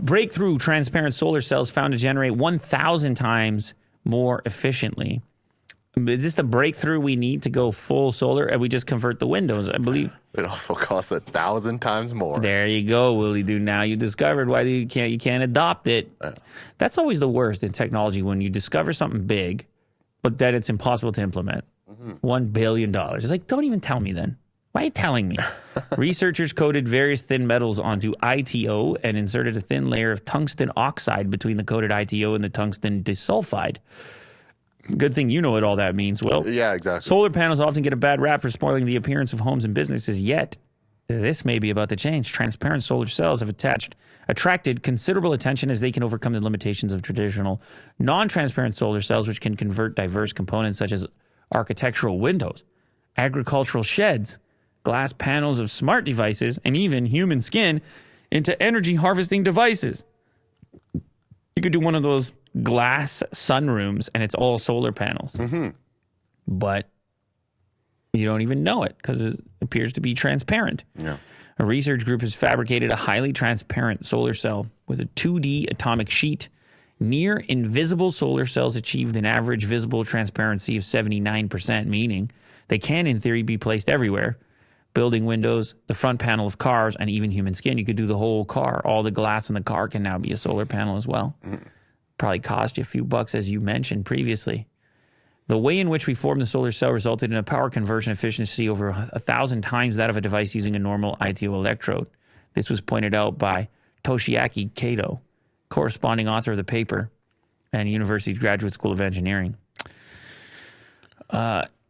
Breakthrough transparent solar cells found to generate 1,000 times more efficiently. Is this the breakthrough we need to go full solar? And we just convert the windows, I believe. It also costs 1,000 times more. There you go, Willie Doo. Now you discovered why you can't adopt it. That's always the worst in technology, when you discover something big, but that it's impossible to implement. $1 billion. It's like, don't even tell me then. Why are you telling me? Researchers coated various thin metals onto ITO and inserted a thin layer of tungsten oxide between the coated ITO and the tungsten disulfide. Good thing you know what all that means, Will. Yeah, exactly. Solar panels often get a bad rap for spoiling the appearance of homes and businesses, yet this may be about to change. Transparent solar cells have attracted considerable attention as they can overcome the limitations of traditional non-transparent solar cells, which can convert diverse components such as architectural windows, agricultural sheds, glass panels of smart devices, and even human skin into energy harvesting devices. You could do one of those glass sunrooms and it's all solar panels. But you don't even know it because it appears to be transparent. Yeah. A research group has fabricated a highly transparent solar cell with a 2D atomic sheet. Near invisible solar cells achieved an average visible transparency of 79%, meaning they can, in theory, be placed everywhere. Building windows, the front panel of cars, and even human skin. You could do the whole car. All the glass in the car can now be a solar panel as well. Probably cost you a few bucks, as you mentioned previously. The way in which we formed the solar cell resulted in a power conversion efficiency over 1,000 times that of a device using a normal ITO electrode. This was pointed out by Toshiaki Kato, corresponding author of the paper and University's Graduate School of Engineering.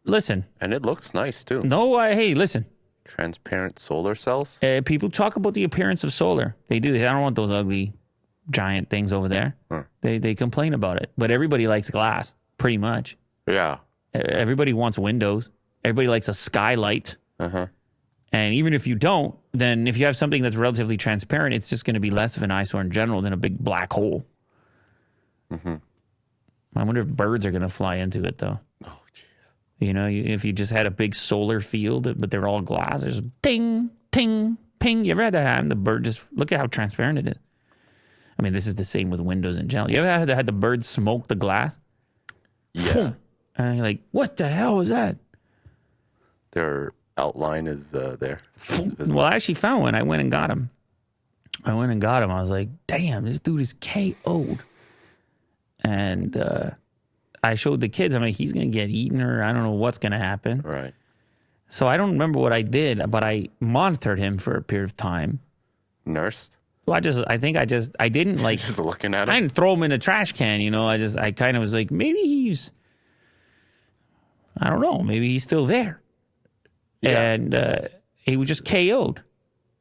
Listen. And it looks nice, too. No, hey, listen. Transparent solar cells? People talk about the appearance of solar. They do. I don't want those ugly giant things over there. They complain about it. But everybody likes glass, pretty much. Yeah. Everybody wants windows. Everybody likes a skylight. And even if you don't, then if you have something that's relatively transparent, it's just going to be less of an eyesore in general than a big black hole. I wonder if birds are going to fly into it, though. Oh, jeez. You know, if you just had a big solar field, but they're all glass, there's ting, ting, ping. You ever had that happen? The bird just, look at how transparent it is. I mean, this is the same with windows in general. You ever had the bird smoke the glass? Yeah. And you're like, what the hell was that? Their outline is there. Well, I actually found one. I went and got him. I was like, damn, this dude is KO'd. And I showed the kids. I'm like, he's going to get eaten, or I don't know what's going to happen. Right. So I don't remember what I did, but I monitored him for a period of time. Nursed? Well, I didn't like. Just looking at him? I didn't throw him in a trash can, you know. I kind of was like, maybe I don't know, maybe he's still there. Yeah. And he was just KO'd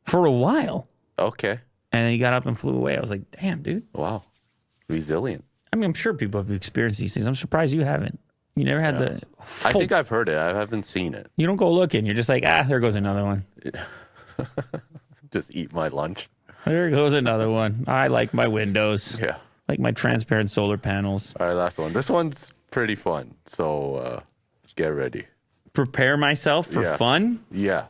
for a while. Okay. And then he got up and flew away. I was like, damn, dude. Wow. Resilient. I mean, I'm sure people have experienced these things. I'm surprised you haven't. You never had the... I think I've heard it. I haven't seen it. You don't go looking. You're just like, there goes another one. Just eat my lunch. There goes another one. I like my windows. Yeah. Like my transparent solar panels. All right, last one. This one's pretty fun. So get ready. Prepare myself for fun? Yeah.